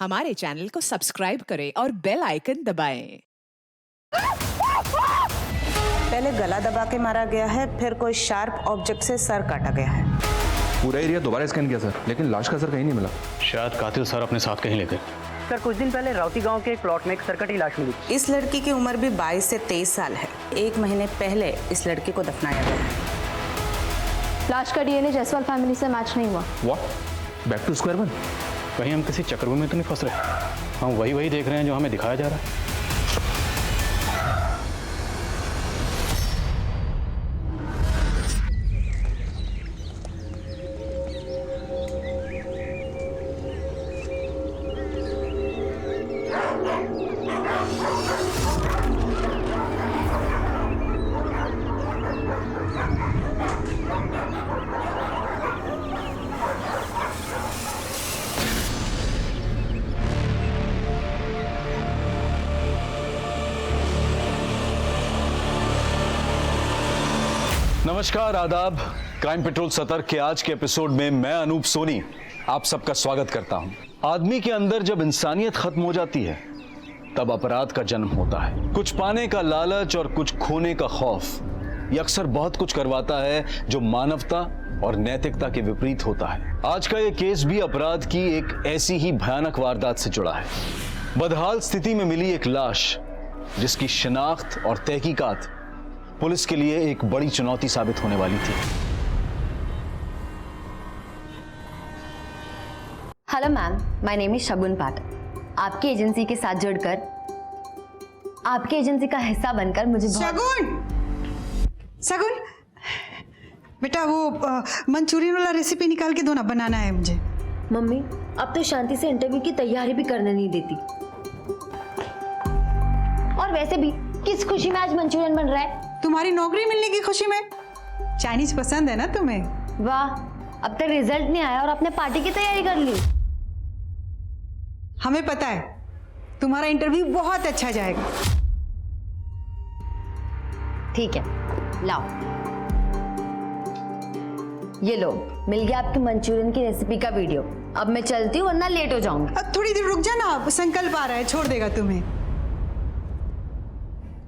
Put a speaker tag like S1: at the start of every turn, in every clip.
S1: हमारे चैनल को सब्सक्राइब करें और बेल आइकन दबाएं।
S2: पहले गला दबा के मारा गया है, फिर कोई शार्प ऑब्जेक्ट से सर काटा गया है।
S3: पूरा एरिया दोबारा स्कैन किया सर, लेकिन लाश का सर कहीं नहीं मिला।
S4: शायद कातिल सर अपने साथ कहीं ले गए।
S5: सर कुछ दिन पहले राउती गांव के एक प्लॉट में एक सरकटी लाश मिली।
S2: इस लड़की की उम्र भी 22 से 23 साल है। 1 महीने पहले इस लड़की को दफनाया गया है।
S6: लाश का डीएनए जायसवाल फैमिली से मैच नहीं हुआ।
S3: What? Back to square one?
S4: कहीं हम किसी चक्रव्यूह में तो नहीं फंस रहे? हम वही देख रहे हैं जो हमें दिखाया जा रहा है।
S7: नमस्कार, आदाब। क्राइम पेट्रोल सतर्क के आज के एपिसोड में मैं अनूप सोनी आप सबका स्वागत करता हूं। आदमी के अंदर जब इंसानियत खत्म हो जाती है तब अपराध का जन्म होता है। कुछ पाने का लालच और कुछ खोने का खौफ ये अक्सर बहुत कुछ करवाता है जो मानवता और नैतिकता के विपरीत होता है। आज का ये केस भी अपराध की एक ऐसी ही भयानक वारदात से जुड़ा है। बदहाल स्थिति में मिली एक लाश जिसकी शिनाख्त और तहकीकात पुलिस के लिए एक बड़ी चुनौती साबित होने वाली थी।
S6: Hello ma'am, my name is Shagun Pathak. आपकी एजेंसी के साथ जुड़कर, आपकी एजेंसी का हिस्सा बनकर मुझे
S8: शगुन बेटा, वो मंचूरियन वाला रेसिपी निकाल के दो ना, बनाना है मुझे।
S6: मम्मी अब तो शांति से इंटरव्यू की तैयारी भी करने नहीं देती। और वैसे भी किस खुशी में आज मंचूरियन बन रहा है?
S8: तुम्हारी नौकरी मिलने की खुशी में। चाइनीज पसंद है ना तुम्हें?
S6: वाह, अब तक रिजल्ट नहीं आया और आपने पार्टी की तैयारी कर ली।
S8: हमें पता है तुम्हारा इंटरव्यू बहुत अच्छा जाएगा। ठीक है,
S6: लाओ ये लो, मिल गया आपकी मंचूरियन की रेसिपी का वीडियो। अब मैं चलती हूँ वरना लेट हो जाऊंगी।
S8: अब थोड़ी देर रुक जा ना, संकल्प आ रहा है, छोड़ देगा तुम्हें।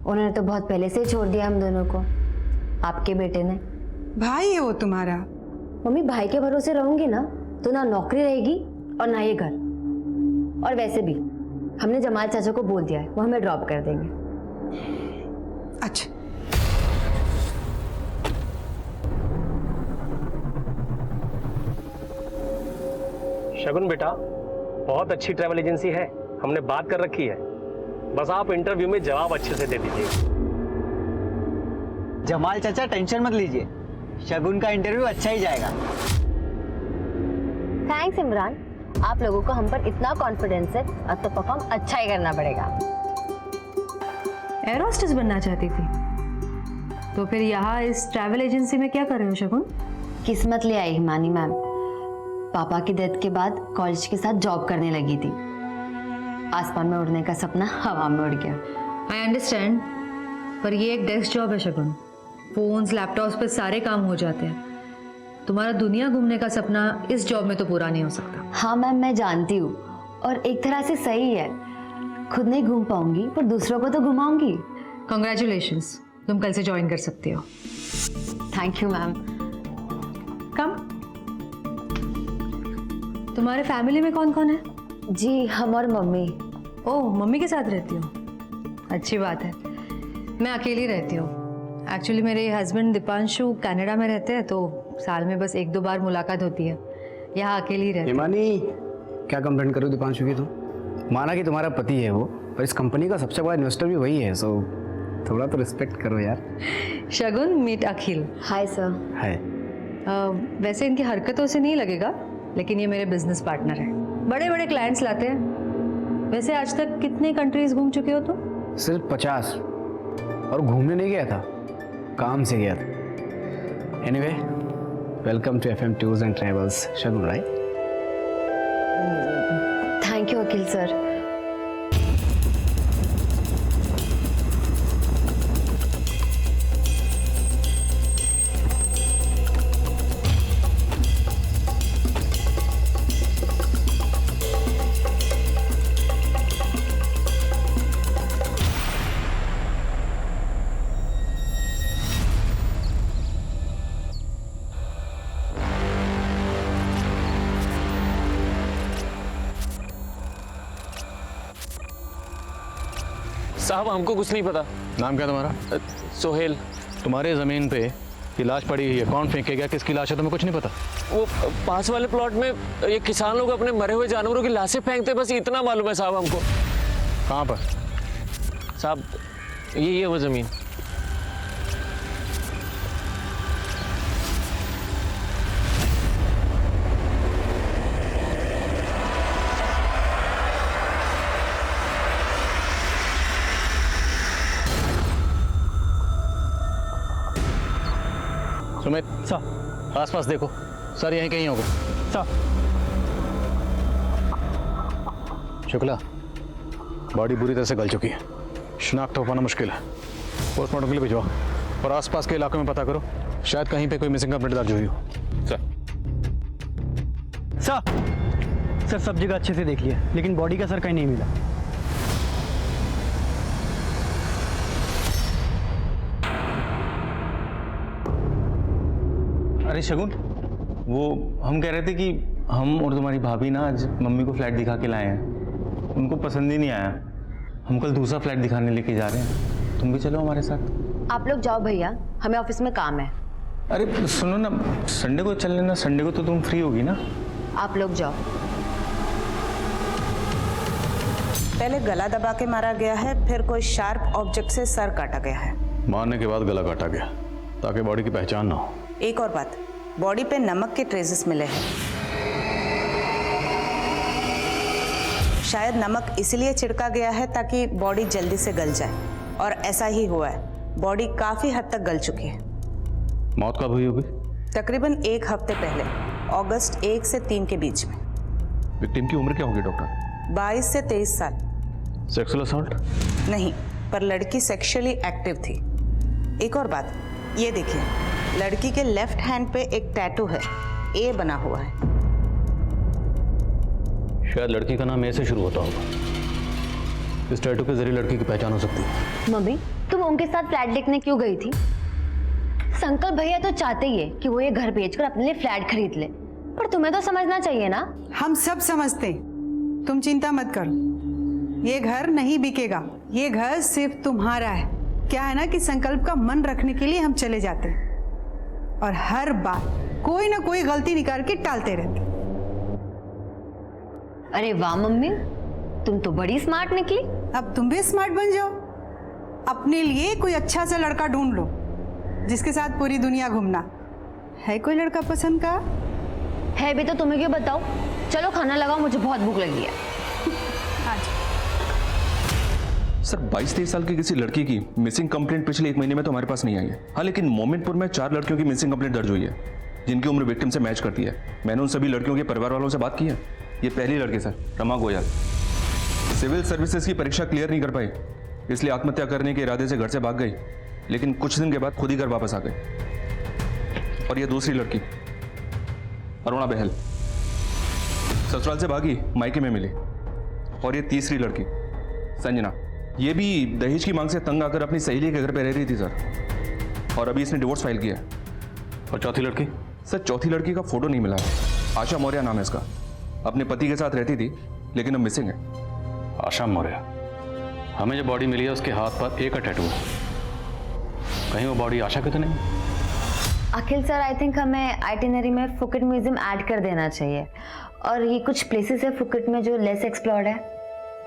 S6: उन्होंने तो बहुत पहले से ही छोड़ दिया हम दोनों को, आपके बेटे ने।
S8: भाई है वो तुम्हारा।
S6: मम्मी भाई के भरोसे रहूंगी ना तो ना नौकरी रहेगी और ना ये घर। और वैसे भी हमने जमाल चाचा को बोल दिया है, वो हमें ड्रॉप कर देंगे।
S8: अच्छा,
S5: शगुन बेटा, बहुत अच्छी ट्रैवल एजेंसी है, हमने बात कर रखी है। बस आप इंटरव्यू में जवाब अच्छे से दे दीजिए।
S9: जमाल चाचा टेंशन मत लीजिए, शगुन का इंटरव्यू अच्छा ही जाएगा।
S6: थैंक्स इमरान, आप लोगों को हम पर इतना कॉन्फिडेंस है, अब तो परफॉर्म अच्छा ही करना पड़ेगा।
S10: एयर होस्टेस बनना चाहती थी तो फिर यहाँ इस ट्रैवल एजेंसी में क्या कर रहे हो शगुन?
S6: किस्मत ले आई हिमानी मैम। पापा की डेथ के बाद कॉलेज के साथ जॉब करने लगी थी। आसमान में उड़ने का सपना हवा में उड़ गया।
S10: आई अंडरस्टैंड, पर ये एक डेस्क जॉब है शगुन। फोन्स लैपटॉप्स पे सारे काम हो जाते हैं। तुम्हारा दुनिया घूमने का सपना इस जॉब में तो पूरा नहीं हो सकता।
S6: हाँ मैम, मैं जानती हूँ और एक तरह से सही है। खुद नहीं घूम पाऊंगी पर दूसरों को तो घुमाऊंगी।
S10: कॉन्ग्रेचुलेशंस, तुम कल से ज्वाइन कर सकती हो।
S6: Thank you ma'am.
S10: कम। तुम्हारे फैमिली में कौन कौन है?
S6: जी हम और मम्मी।
S10: ओह, मम्मी के साथ रहती हो, अच्छी बात है। मैं अकेली रहती हूँ। एक्चुअली मेरे हस्बैंड दीपांशु कनाडा में रहते हैं, तो साल में बस 1-2 बार मुलाकात होती है। यहाँ अकेली रहती हूँ।
S9: हिमानी, क्या कंप्लेंट करूँ दीपांशु की? तुम माना कि तुम्हारा पति है वो, पर इस कंपनी का सबसे बड़ा इन्वेस्टर भी वही है, सो थोड़ा तो रिस्पेक्ट करो यार।
S10: Shagun, meet Akhil.
S6: Hi sir.
S9: है।
S10: वैसे इनकी हरकतों से नहीं लगेगा, लेकिन ये मेरे बिजनेस पार्टनर हैं। बड़े बड़े क्लाइंट्स लाते हैं। वैसे आज तक कितने कंट्रीज घूम चुके हो तुम?
S9: सिर्फ 50, और घूमने नहीं गया था, काम से गया था। Anyway, welcome to FM tours and travels Shagun, right?
S6: Thank you Akhil sir.
S11: साहब हमको कुछ नहीं पता।
S4: नाम क्या तुम्हारा?
S11: सोहेल।
S4: तुम्हारे ज़मीन पे ये लाश पड़ी हुई है, कौन फेंके गया, किसकी लाश है, तुम्हें कुछ नहीं पता?
S11: वो पास वाले प्लॉट में ये किसान लोग अपने मरे हुए जानवरों की लाशें फेंकते, बस इतना मालूम है साहब हमको।
S4: कहाँ पर?
S11: साहब यही है वो ज़मीन।
S4: सुमित सर, आसपास देखो। सर यहीं कहीं होगा सर। शुक्ला, बॉडी बुरी तरह से गल चुकी है, शिनाख्त हो पाना मुश्किल है। पोस्टमार्टम के लिए भिजवाओ और आसपास के इलाकों में पता करो, शायद कहीं पे कोई मिसिंग कंप्लेंट दर्ज हुई हो।
S9: सर सब जगह अच्छे से देख लिया, लेकिन बॉडी का सर कहीं नहीं मिला।
S3: अरे शगुन, वो हम कह रहे थे कि हम और तुम्हारी भाभी ना आज मम्मी को फ्लैट दिखा के लाए हैं, उनको पसंद ही नहीं आया। हम कल दूसरा फ्लैट दिखाने लेके जा रहे हैं, तुम भी चलो हमारे साथ।
S6: आप लोग जाओ भैया, हमें ऑफिस में काम है।
S3: अरे सुनो ना, संडे को चल लेना, संडे को तो तुम फ्री होगी ना।
S6: आप लोग जाओ।
S2: पहले गला दबा के मारा गया है, फिर कोई शार्प ऑब्जेक्ट से सर काटा गया है।
S4: मारने के बाद गला काटा गया ताकि बॉडी की पहचान ना हो।
S2: एक और बात, बॉडी पे नमक के ट्रेसेस मिले हैं। शायद नमक इसलिए छिड़का गया है ताकि बॉडी जल्दी से गल जाए, और ऐसा ही हुआ है। बॉडी काफी हद तक गल चुकी है।
S4: मौत कब हुई होगी?
S2: तकरीबन 1 हफ्ते पहले, अगस्त 1 से 3 के बीच में।
S3: विक्टिम की उम्र क्या होगी डॉक्टर?
S2: 22 से 23 साल।
S4: Sexual assault?
S2: नहीं, पर लड़की सेक्सुअली एक्टिव थी। एक और बात, ये देखिए, लड़की के लेफ्ट हैंड पे एक टैटू है, ए बना हुआ है।
S4: शायद लड़की का नाम ए से शुरू होता होगा। इस टैटू के जरिए लड़की की पहचान हो सकती है।
S6: मम्मी, तुम उनके साथ फ्लैट देखने क्यों गई थी? संकल्प भैया तो चाहते ही है कि वो ये घर बेचकर अपने लिए फ्लैट खरीद ले, पर तुम्हें तो समझना चाहिए ना।
S8: हम सब समझते हैं, तुम चिंता मत करो। ये घर नहीं बिकेगा, ये घर सिर्फ तुम्हारा है। क्या है ना कि संकल्प का मन रखने के लिए हम चले जाते हैं, और हर बार कोई ना कोई गलती निकाल के टालते रहते।
S6: अरे वाह मम्मी, तुम तो बड़ी स्मार्ट निकली।
S8: अब तुम भी स्मार्ट बन जाओ, अपने लिए कोई अच्छा सा लड़का ढूंढ लो जिसके साथ पूरी दुनिया घूमना। है कोई लड़का पसंद का?
S6: है भी तो तुम्हें क्यों बताओ। चलो खाना लगाओ, मुझे बहुत भूख लगी है।
S3: सर 22-23 साल की किसी लड़की की मिसिंग कंप्लेंट पिछले 1 महीने में तो हमारे पास नहीं आई है। हाँ, लेकिन मोमिनपुर में 4 लड़कियों की मिसिंग कंप्लेंट दर्ज हुई है जिनकी उम्र विक्टिम से मैच करती है। मैंने उन सभी लड़कियों के परिवार वालों से बात की है। ये पहली लड़की sir, Rama Goyal, civil services की परीक्षा क्लियर नहीं कर पाई, इसलिए आत्महत्या करने के इरादे से घर से भाग गई, लेकिन कुछ दिन के बाद खुद ही घर वापस आ गई। और ये दूसरी लड़की अरुणा बहल, ससुराल से भागी, मायके में मिली। और ये तीसरी लड़की संजना, ये भी दहेज की मांग से तंग आकर अपनी सहेली के घर पे रह रही थी सर, और अभी इसने डिवोर्स फाइल किया है।
S4: और चौथी लड़की?
S3: सर चौथी लड़की का फोटो नहीं मिला है। आशा मौर्य नाम है इसका, अपने पति के साथ रहती थी लेकिन अब मिसिंग है।
S4: आशा मौर्य? हमें जो बॉडी मिली है उसके हाथ पर ए का टैटू है, कहीं वो बॉडी आशा की तो नहीं?
S6: अखिल सर, आई थिंक हमें आइटिनरी में फुकेट म्यूजियम ऐड कर देना चाहिए। और ये कुछ प्लेसेस है फुकेट में जो लेस एक्सप्लोर्ड है।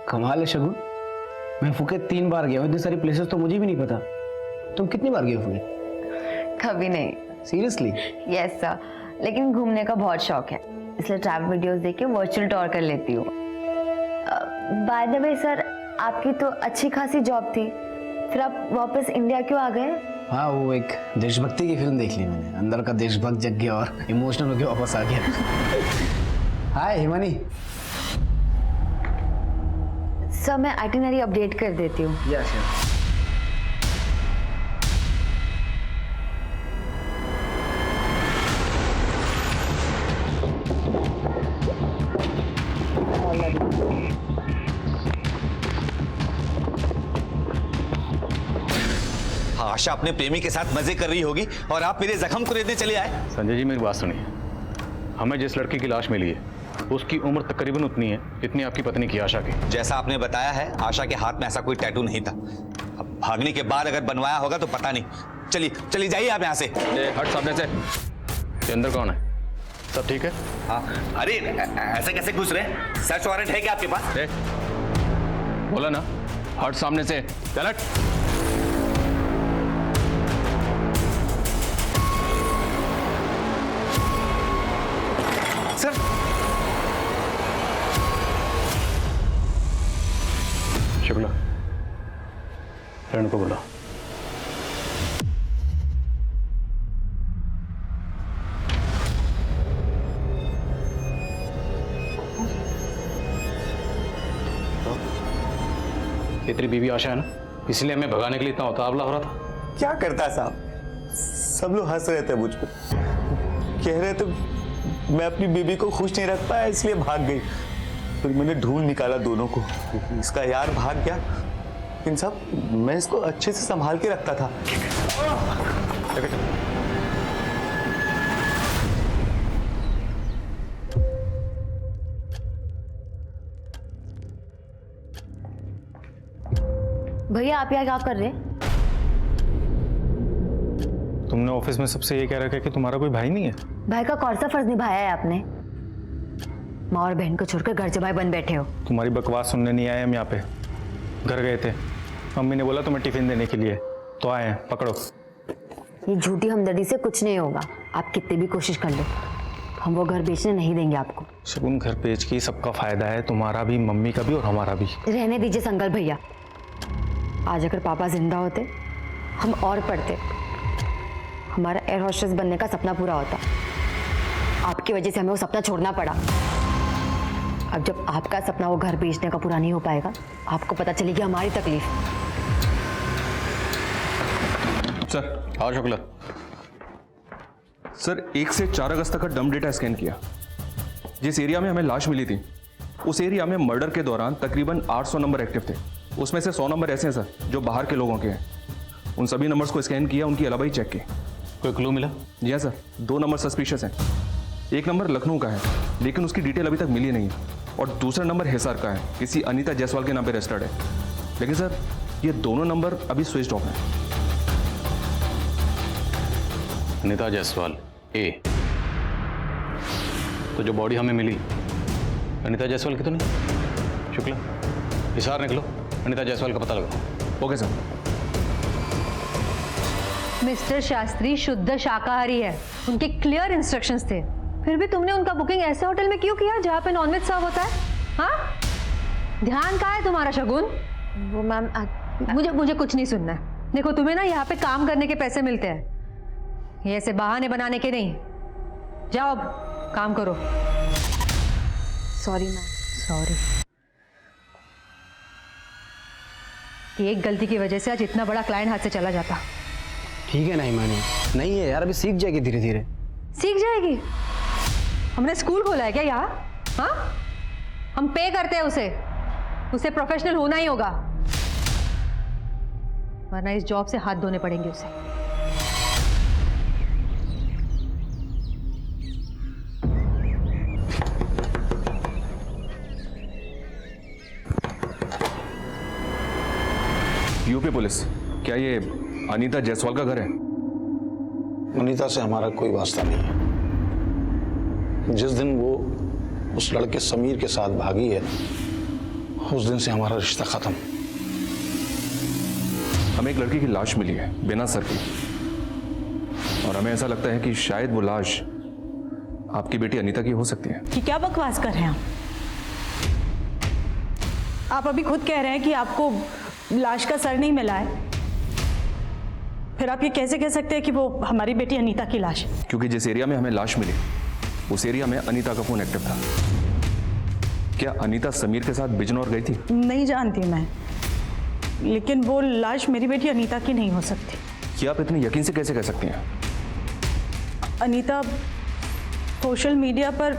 S9: कमाल है शगुन, मैं फुकेत 3 बार गया हूँ, इतनी सारी प्लेसेस तो मुझे भी नहीं पता। तुम कितनी बार गए हो फुकेत?
S6: कभी नहीं।
S9: सीरियसली?
S6: यस सर, लेकिन घूमने का बहुत शौक है, इसलिए ट्रैवल वीडियोस देख के वर्चुअल टूर कर लेती हूँ। बाय द वे सर, आपकी तो अच्छी खासी जॉब थी, फिर आप वापस इंडिया क्यों आ गए?
S9: हाँ, वो एक देशभक्ति की फिल्म देख ली मैंने, अंदर का देशभक्त जग गया और इमोशनल होकर वापस आ गया। हाय हिमानी।
S6: सर मैं आइटिनरी अपडेट कर देती हूँ।
S9: Yes yes.
S12: आशा अपने प्रेमी के साथ मजे कर रही होगी और आप मेरे जख्म को रेतने चले आए।
S4: संजय जी मेरी बात सुनिए, हमें जिस लड़की की लाश मिली है उसकी उम्र तकरीबन उतनी है जितनी आपकी पत्नी की आशा की।
S12: जैसा आपने बताया है, आशा के हाथ में ऐसा कोई टैटू नहीं था। अब भागने के बाद अगर बनवाया होगा तो पता नहीं। चलिए चलिए जाइए आप यहाँ से।
S3: हट सामने से।
S4: ये अंदर कौन है? सब ठीक है?
S12: हाँ, अरे ऐसे कैसे घुस रहे हैं? सर्च वारंट है क्या आपके पास?
S3: बोला ना, हट सामने से। चल हट।
S12: सर
S4: शुक्ला, फ्रेंड को बुला। ये तेरी बीवी आशा है ना, इसलिए हमें भगाने के लिए इतना उतावला हो रहा था।
S12: क्या करता साहब, सब लोग हंस रहे थे मुझ पर, कह रहे थे मैं अपनी बीबी को खुश नहीं रख पाया इसलिए भाग गई। फिर मैंने ढूंढ निकाला दोनों को, इसका यार भाग गया। इन सब मैं इसको अच्छे से संभाल के रखता था।
S6: भैया आप यहाँ क्या कर रहे हैं?
S4: तुमने ऑफिस में सबसे ये कह रखा है कि तुम्हारा कोई भाई नहीं है।
S6: भाई का कौन सा फर्ज निभाया है आपने? माँ और बहन को छोड़कर घर जमाई बन बैठे हो।
S4: तुम्हारी बकवास सुनने नहीं आए हम यहाँ पे, घर गए थे। मम्मी ने बोला तुम्हें टिफिन देने के लिए, तो आए हैं, पकड़ो।
S6: ये झूठी हमदर्दी से कुछ नहीं होगा, आप कितनी भी कोशिश कर लो, हम वो घर बेचने नहीं देंगे आपको।
S4: शगुन, घर बेच के सबका फायदा है, तुम्हारा भी, मम्मी का भी और हमारा भी।
S6: रहने दीजिए संकल्प भैया, आज अगर पापा जिंदा होते हम और पढ़ते, हमारा एयर होस्टेस बनने का सपना पूरा होता। आपकी वजह से हमें वो सपना छोड़ना पड़ा। अब जब आपका सपना वो घर बेचने का पूरा नहीं हो पाएगा, आपको पता चलेगी हमारी तकलीफ।
S3: सर।
S4: हाँ शुक्ला।
S3: सर 1 से 4 अगस्त तक का डम डेटा स्कैन किया। जिस एरिया में हमें लाश मिली थी उस एरिया में मर्डर के दौरान तकरीबन 800 नंबर एक्टिव थे। उसमें से 100 नंबर ऐसे हैं सर जो बाहर के लोगों के हैं। उन सभी नंबर्स को स्कैन किया, उनकी अलाबाई चेक की।
S4: कोई क्लू मिला?
S3: जी हाँ सर, 2 नंबर सस्पिशियस हैं। एक नंबर लखनऊ का है लेकिन उसकी डिटेल अभी तक मिली नहीं है, और दूसरा नंबर हिसार का है, किसी अनीता जायसवाल के नाम पे रजिस्टर्ड है। लेकिन सर ये दोनों नंबर अभी स्विच ऑफ हैं।
S4: अनीता जायसवाल ए, तो जो बॉडी हमें मिली अनीता जायसवाल की तो नहीं? शुक्ला, हिसार निकलो, अनीता जायसवाल का पता लगाओ।
S3: Okay sir.
S10: मिस्टर शास्त्री शुद्ध शाकाहारी है, उनके क्लियर इंस्ट्रक्शंस थे। फिर भी तुमने उनका बुकिंग ऐसे होटल में क्यों किया जहाँ पे नॉनवेज सर्व होता है? हाँ, ध्यान कहाँ है तुम्हारा शगुन?
S6: वो मैम
S10: मुझे कुछ नहीं सुनना है। देखो तुम्हें ना यहाँ पे काम करने के पैसे मिलते हैं, ये ऐसे बहाने बनाने के नहीं। जाओ अब काम करो।
S6: Sorry ma'am.
S10: सॉरी। एक गलती की वजह से आज इतना बड़ा क्लाइंट हाथ से चला जाता।
S9: ठीक है, नहीं मानी नहीं है यार, अभी सीख जाएगी धीरे धीरे।
S10: सीख जाएगी? हमने स्कूल खोला है क्या यहाँ? हाँ, हम पे करते हैं उसे प्रोफेशनल होना ही होगा, वरना इस जॉब से हाथ धोने पड़ेंगे उसे।
S3: यूपी पुलिस, क्या ये अनीता जायसवाल का घर है?
S13: अनीता से हमारा कोई वास्ता नहीं है। जिस दिन वो उस लड़के समीर के साथ भागी है उस दिन से हमारा रिश्ता खत्म।
S3: हमें एक लड़की की लाश मिली है बिना सर की, और हमें ऐसा लगता है कि शायद वो लाश आपकी बेटी अनीता की हो सकती है।
S8: कि क्या बकवास कर रहे हैं आप अभी खुद कह रहे हैं कि आपको लाश का सर नहीं मिला है, फिर आप ये कैसे कह सकते हैं कि वो हमारी बेटी अनीता की लाश है?
S3: क्योंकि जिस एरिया में हमें लाश मिली उस एरिया में अनीता का फोन एक्टिव था। क्या अनीता समीर के साथ बिजनौर गई थी?
S8: नहीं जानती मैं, लेकिन वो लाश मेरी बेटी अनीता की नहीं हो सकती।
S3: क्या आप इतने यकीन से कैसे कह सकती हैं?
S8: अनीता सोशल मीडिया पर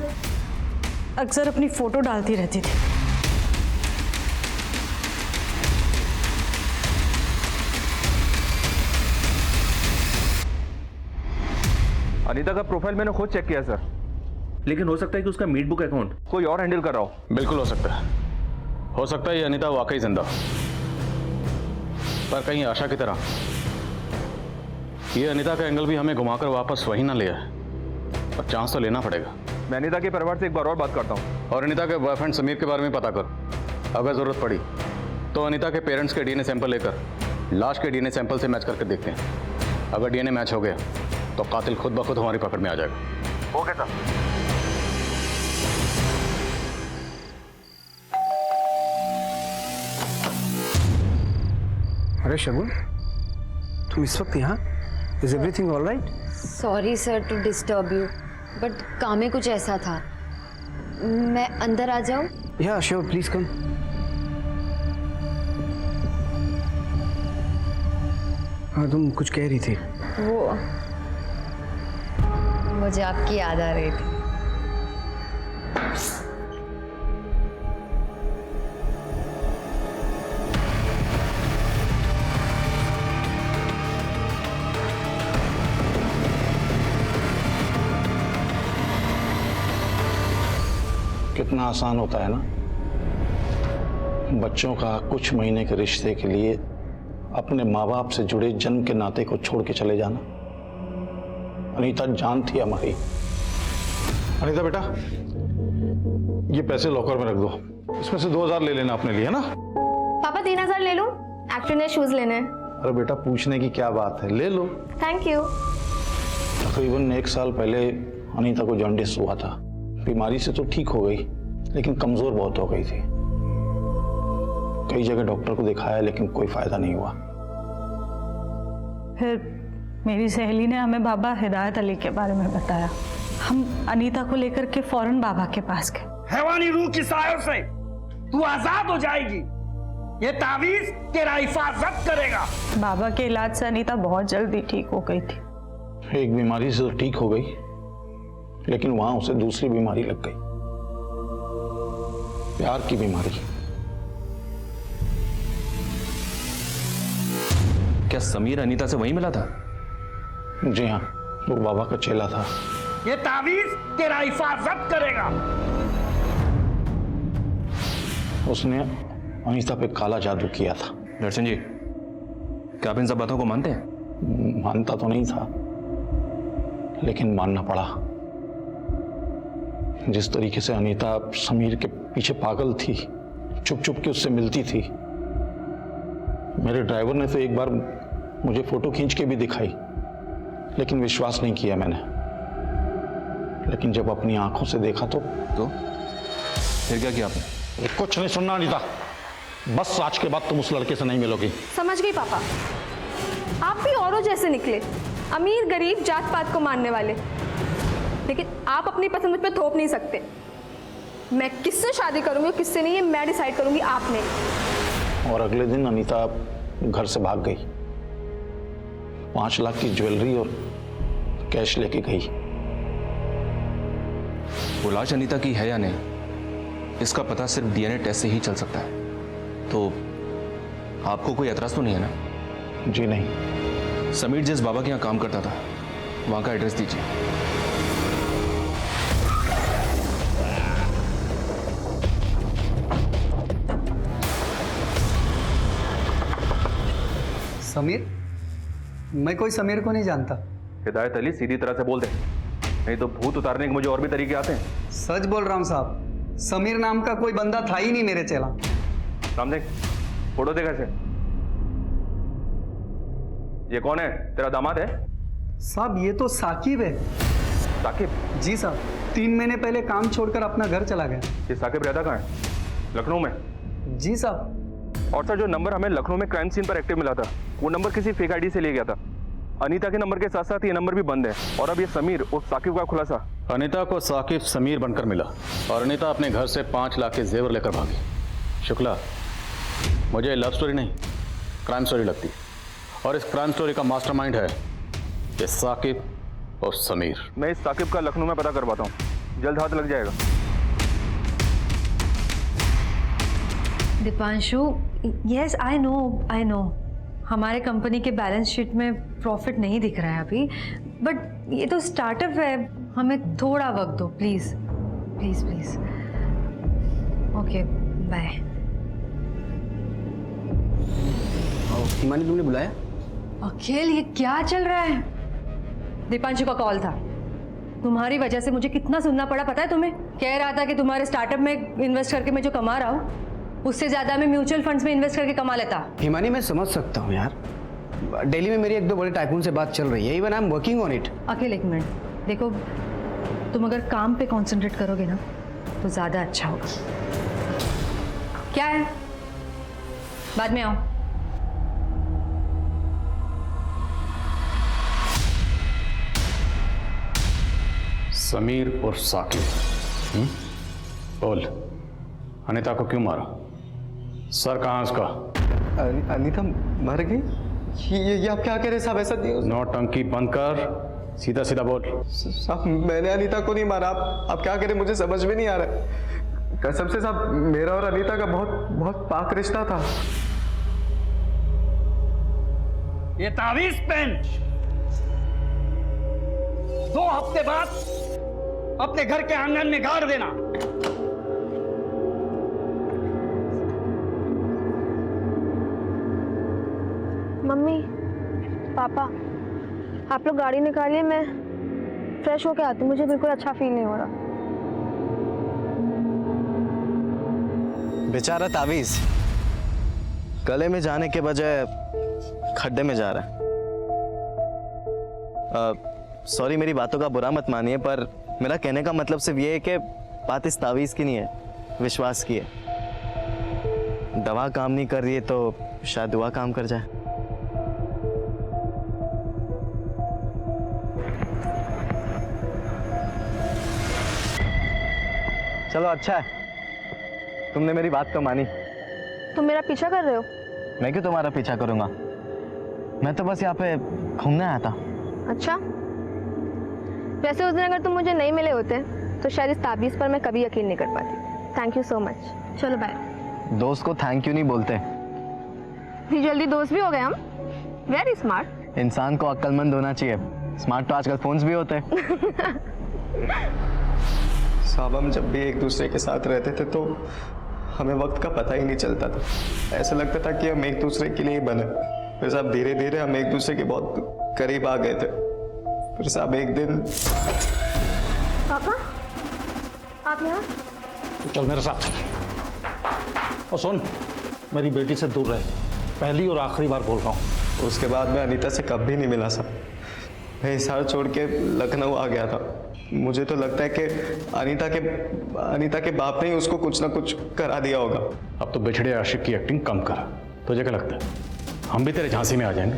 S8: अक्सर अपनी फोटो डालती रहती थी।
S3: अनीता का प्रोफाइल मैंने खुद चेक किया सर, लेकिन हो सकता है कि उसका मीट बुक अकाउंट कोई और हैंडल कर रहा हो।
S4: बिल्कुल हो सकता है। हो सकता है ये अनीता वाकई जिंदा हो, पर कहीं आशा की तरह ये अनीता का एंगल भी हमें घुमाकर वापस वहीं ना ले आए, और चांस तो लेना पड़ेगा।
S3: मैं अनीता के परिवार से एक बार और बात करता हूँ
S4: और अनीता के बॉयफ्रेंड समीर के बारे में पता करो। अगर जरूरत पड़ी तो अनीता के पेरेंट्स के डीएनए सैंपल लेकर लाश के डीएनए सैंपल से मैच करके देखते हैं। अगर डीएनए मैच हो गया तो कातिल खुद ब खुद हमारी पकड़ में आ जाएगा।
S3: Okay sir.
S9: अरे शगुन, तुम इस वक्त यहाँ? Is everything all right?
S6: Sorry sir to disturb you, but काम में कुछ ऐसा था। मैं अंदर आ जाऊं?
S9: या श्योर, प्लीज कम। हाँ, तुम कुछ कह रही थी।
S6: वो मुझे आपकी याद आ रही थी।
S13: कितना आसान होता है ना बच्चों का कुछ महीने के रिश्ते के लिए अपने माँ बाप से जुड़े जन्म के नाते को छोड़ के चले जाना। अनीता जान थी हमारी। अनीता बेटा, ये पैसे लॉकर में रख दो, इसमें से 2000 ले लेना अपने लिए, ना?
S6: पापा 3000 ले लूं? एक्चुअली ने शूज लेने हैं।
S13: अरे बेटा, पूछने की क्या बात है, ले लो।
S6: Thank you.
S13: तकरीबन 1 साल पहले अनीता को जॉन्डिस हुआ था। बीमारी से तो ठीक हो गई, लेकिन कमजोर बहुत हो गई थी। कई जगह डॉक्टर को दिखाया, लेकिन कोई फायदा नहीं हुआ।
S8: फिर मेरी सहेली ने हमें बाबा हिदायत अली के बारे में बताया। हम अनीता को लेकर के फौरन बाबा के पास गए।
S5: हैवानी रूह की सायों से तू आजाद हो जाएगी। ये तावीज तेरा हिफाजत करेगा।
S8: बाबा के इलाज से अनीता बहुत जल्दी ठीक हो गई थी।
S13: एक बीमारी से तो ठीक हो गई, लेकिन वहां उसे दूसरी बीमारी लग गई, प्यार की बीमारी।
S3: क्या समीर अनीता से वहीं मिला था?
S13: जी हाँ, वो बाबा का चेला था।
S5: ये तावीज तेरा हिफाजत करेगा।
S13: उसने अनीता पे काला जादू किया था।
S3: दर्शन जी, क्या आप इन सब बातों को मानते हैं?
S13: मानता तो नहीं था, लेकिन मानना पड़ा। जिस तरीके से अनीता समीर के पीछे पागल थी, चुप चुप के उससे मिलती थी। मेरे ड्राइवर ने तो एक बार मुझे फोटो खींच के भी दिखाई, लेकिन विश्वास नहीं किया मैंने। लेकिन जब अपनी आंखों से देखा तो
S3: फिर क्या किया आपने?
S13: कुछ नहीं सुनना अनीता, बस आज के बाद तुम उस लड़के से नहीं मिलोगी।
S14: समझ गई पापा, आप भी औरों जैसे निकले, अमीर गरीब जात पात को मानने वाले। लेकिन आप अपनी पसंद मुझ पर थोप नहीं सकते। मैं किससे शादी करूंगी किससे नहीं, ये मैं डिसाइड करूंगी, आप नहीं।
S13: और अगले दिन अनीता घर से भाग गई। 5 लाख की ज्वेलरी और कैश लेके गई।
S3: वो लाश अनीता की है या नहीं, इसका पता सिर्फ डीएनए टेस्ट से ही चल सकता है। तो आपको कोई एतराज तो नहीं है ना?
S13: जी नहीं।
S3: समीर जिस बाबा के यहाँ काम करता था, वहां का एड्रेस दीजिए।
S9: समीर? मैं कोई समीर को नहीं जानता।
S3: हिदायत अली, सीधी तरह से बोल दे, नहीं तो भूत उतारने के मुझे और भी तरीके आते हैं।
S9: सच बोल रहा हूँ साहब, समीर नाम का कोई बंदा था ही नहीं मेरे चेला।
S3: राम देख, फोटो देखा से। ये कौन है? तेरा दामाद है?
S9: साहब ये तो साकिब है।
S3: साकिब?
S9: जी साहब, 3 महीने पहले काम छोड़कर अपना घर चला गया।
S3: ये साकिब रहता कहाँ है? लखनऊ में?
S9: जी साहब।
S3: और सर, जो नंबर हमें लखनऊ में क्राइम सीन पर एक्टिव मिला था, वो नंबर किसी फेक आईडी से लिया गया था। अनीता के नंबर के साथ साथ ये नंबर भी बंद है। और अब ये समीर और साकिब का खुलासा।
S4: अनीता को साकिब समीर बनकर मिला और अनीता अपने घर से 5 लाख के जेवर लेकर भागी। शुक्ला, मुझे लव स्टोरी नहीं, क्राइम स्टोरी लगती। और इस क्राइम स्टोरी का मास्टरमाइंड है ये साकिब और समीर।
S3: मैं इस साकिब का लखनऊ में पता करवाता हूँ, जल्द हाथ लग जाएगा।
S10: दीपांशु, यस आई नो हमारे कंपनी के बैलेंस शीट में प्रॉफिट नहीं दिख रहा है अभी, बट ये तो स्टार्टअप है, हमें थोड़ा वक्त दो please please please. Okay bye.
S9: Himani तुमने बुलाया?
S10: अखिल ये क्या चल रहा है? दीपांशु का कॉल था। तुम्हारी वजह से मुझे कितना सुनना पड़ा पता है तुम्हें? कह रहा था कि तुम्हारे स्टार्टअप में इन्वेस्ट करके मैं जो कमा रहा हूँ उससे ज्यादा मैं म्यूचुअल फंड्स में इन्वेस्ट करके कमा लेता।
S9: हिमानी मैं समझ सकता हूँ यार, दिल्ली में मेरी एक दो बड़े टाइकून से बात चल रही है, even I am working on it.
S10: Akhil एक मिनट देखो, तुम अगर काम पे कंसंट्रेट करोगे ना तो ज्यादा अच्छा होगा। क्या है? बाद में आओ।
S4: समीर और साकिब, बोल अनीता को क्यों मारा? सर कहाँ उसका?
S12: अनीता मर गई? ये आप क्या कह रहे साहब? ऐसा नहीं।
S4: नौटंकी बंद कर, सीधा सीधा बोल।
S12: साहब मैंने अनीता को नहीं मारा। आप क्या कह रहे? मुझे समझ में नहीं आ रहा। कसम से साहब मेरा और अनीता का बहुत बहुत पाक रिश्ता था।
S13: ये तावीज पेन 2 हफ्ते बाद अपने घर के आंगन में गाड़ देना।
S14: मम्मी पापा आप लोग गाड़ी निकालिए, मैं फ्रेश होके आती हूँ। मुझे बिल्कुल अच्छा फील नहीं हो रहा।
S12: बेचारा तावीज गले में जाने के बजाय खड्डे में जा रहा है। सॉरी मेरी बातों का बुरा मत मानिए, पर मेरा कहने का मतलब सिर्फ ये है कि बात इस तावीज की नहीं है, विश्वास की है। दवा काम नहीं कर रही है तो शायद दुआ काम कर जाए। चलो अच्छा है तुमने मेरी बात तो मानी।
S14: तुम मेरा पीछा कर रहे हो?
S12: मैं क्यों तुम्हारा पीछा करूंगा? मैं तो बस यहाँ पे घूमने आया था।
S14: अच्छा, वैसे उस दिन अगर तुम मुझे नहीं मिले होते तो शायद इस ताबीज़ पर मैं कभी यकीन नहीं कर पाती। Thank you so much. चलो बाय।
S12: दोस्त को थैंक यू नहीं बोलते।
S14: इतनी जल्दी दोस्त भी हो गए हम। Very smart.
S12: इंसान को अक्लमंद होना चाहिए। स्मार्ट तो आजकल फोन्स भी होते हैं। साहब हम जब भी एक दूसरे के साथ रहते थे तो हमें वक्त का पता ही नहीं चलता था। ऐसा लगता था कि हम एक दूसरे के लिए ही बने। फिर साहब धीरे धीरे हम एक दूसरे के बहुत करीब आ गए थे। फिर साहब एक दिन।
S14: पापा आप यहाँ?
S13: चल मेरे साथ। और सुन, मेरी बेटी से दूर रहे, पहली और आखिरी बार बोल रहा हूँ।
S12: उसके बाद मैं अनीता से कभी नहीं मिला साहब। मैं हिसार छोड़ के लखनऊ आ गया था। मुझे तो लगता है कि अनीता के बाप ने ही उसको कुछ ना कुछ करा दिया होगा।
S4: अब तो बिछड़े आशिक की एक्टिंग कम कर। तुझे क्या लगता है हम भी तेरे झांसी में आ जाएंगे?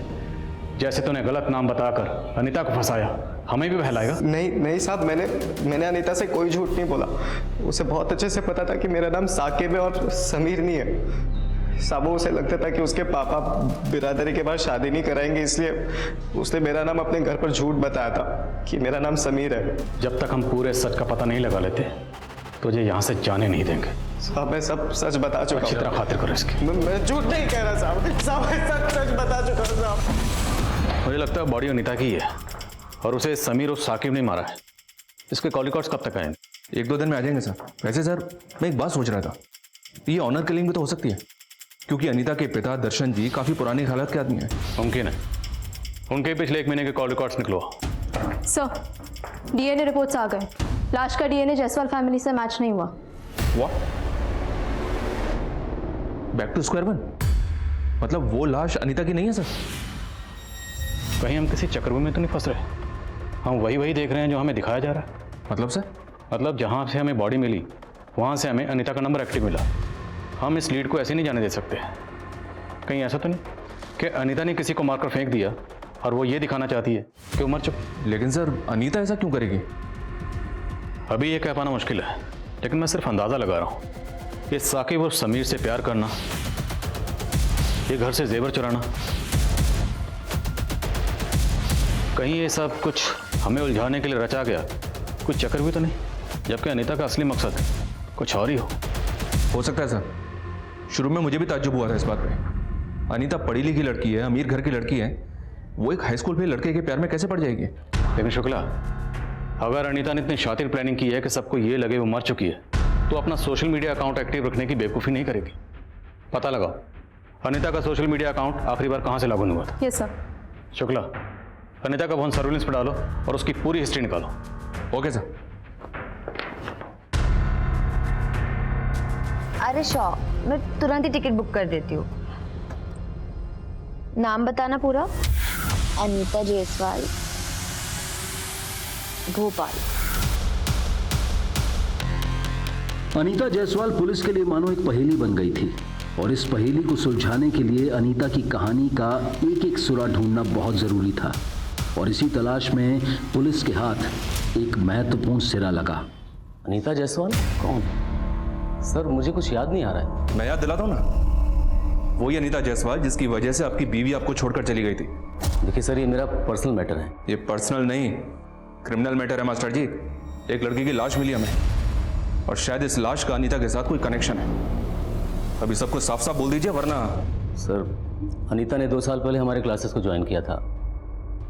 S4: जैसे तूने गलत नाम बताकर अनीता को फंसाया, हमें भी बहलाएगा?
S12: नहीं साहब, मैंने अनीता से कोई झूठ नहीं बोला। उसे बहुत अच्छे से पता था कि मेरा नाम साकिब है और समीर नहीं है। साहब उसे लगता था कि उसके पापा बिरादरी के बाद शादी नहीं कराएंगे, इसलिए उसने मेरा नाम अपने घर पर झूठ बताया था कि मेरा नाम समीर है।
S4: जब तक हम पूरे सच का पता नहीं लगा लेते तुझे यहाँ से जाने नहीं देंगे।
S12: साहब मैं सब सच बता चुका हूँ।
S4: अच्छी तरह खातिर करो इसकी।
S12: मैं झूठ नहीं कह रहा साहब। साहब मैं सच बता चुका हूँ साहब।
S4: मुझे लगता है बॉडी अनीता की है और उसे समीर और साकिब ने मारा है। इसके कॉल रिकॉर्ड्स कब तक आएंगे?
S3: 1-2 दिन में आ जाएंगे सर। वैसे सर मैं एक बात सोच रहा था, ये ऑनर किलिंग भी तो हो सकती है, क्योंकि अनीता के पिता दर्शन जी काफी पुरानी हालत के आदमी हैं।
S4: मुमकिन है। उनके पिछले 1 महीने के कॉल रिकॉर्ड्स निकलवा।
S14: सर डीएनए रिपोर्ट्स आ गए। लाश का डीएनए जायसवाल फैमिली से मैच नहीं हुआ।
S3: Back to square one? मतलब वो लाश अनीता की नहीं है सर?
S4: कहीं हम किसी चक्रव्यूह में तो नहीं फंस रहे? हम वही देख रहे हैं जो हमें दिखाया जा रहा है।
S3: मतलब सर?
S4: मतलब जहाँ से हमें बॉडी मिली वहाँ से हमें अनीता का नंबर एक्टिव मिला। हम इस लीड को ऐसे नहीं जाने दे सकते। कहीं ऐसा तो नहीं कि अनीता ने किसी को मारकर फेंक दिया और वो ये दिखाना चाहती है कि वो मर चुकी?
S3: लेकिन सर अनीता ऐसा क्यों करेगी?
S4: अभी ये कह पाना मुश्किल है, लेकिन मैं सिर्फ अंदाज़ा लगा रहा हूँ। ये साकिब और समीर से प्यार करना, ये घर से जेवर चुराना, कहीं ये सब कुछ हमें उलझाने के लिए रचा गया कुछ चक्कर भी तो नहीं, जबकि अनीता का असली मकसद कुछ और ही हो
S3: सकता है सर। शुरू में मुझे भी ताज्जुब हुआ था इस बात पे। अनीता पढ़ी लिखी लड़की है, अमीर घर की लड़की है, वो एक हाई स्कूल पे लड़के के प्यार में कैसे पड़ जाएगी?
S4: लेकिन शुक्ला, अगर अनीता ने इतनी शातिर प्लानिंग की है कि सबको ये लगे वो मर चुकी है, तो अपना सोशल मीडिया अकाउंट एक्टिव रखने की बेवकूफ़ी नहीं करेगी। पता लगाओ अनीता का सोशल मीडिया अकाउंट आखिरी बार कहाँ से लॉगिन हुआ था।
S14: Yes sir.
S4: शुक्ला, अनीता का फोन सर्विलेंस पर डालो और उसकी पूरी हिस्ट्री निकालो।
S3: Okay sir.
S6: अरे शॉ, मैं तुरंत ही टिकट बुक कर देती हूँ। नाम बताना पूरा। अनीता जायसवाल, भोपाल।
S15: अनीता जायसवाल पुलिस के लिए मानो एक पहेली बन गई थी और इस पहेली को सुलझाने के लिए अनीता की कहानी का एक एक सुरा ढूंढना बहुत जरूरी था और इसी तलाश में पुलिस के हाथ एक महत्वपूर्ण सिरा लगा।
S11: अनीता जायसवाल कौन? सर मुझे कुछ याद नहीं आ रहा है।
S3: मैं याद दिलाता हूँ ना, वही अनीता जायसवाल जिसकी वजह से आपकी बीवी आपको छोड़कर चली गई थी।
S11: देखिए सर, ये मेरा पर्सनल मैटर है।
S3: ये पर्सनल नहीं, क्रिमिनल मैटर है मास्टर जी। एक लड़की की लाश मिली हमें और शायद इस लाश का अनीता के साथ कोई कनेक्शन है। अभी सबको साफ साफ बोल दीजिए वरना।
S11: सर अनीता ने 2 साल पहले हमारे क्लासेस को ज्वाइन किया था।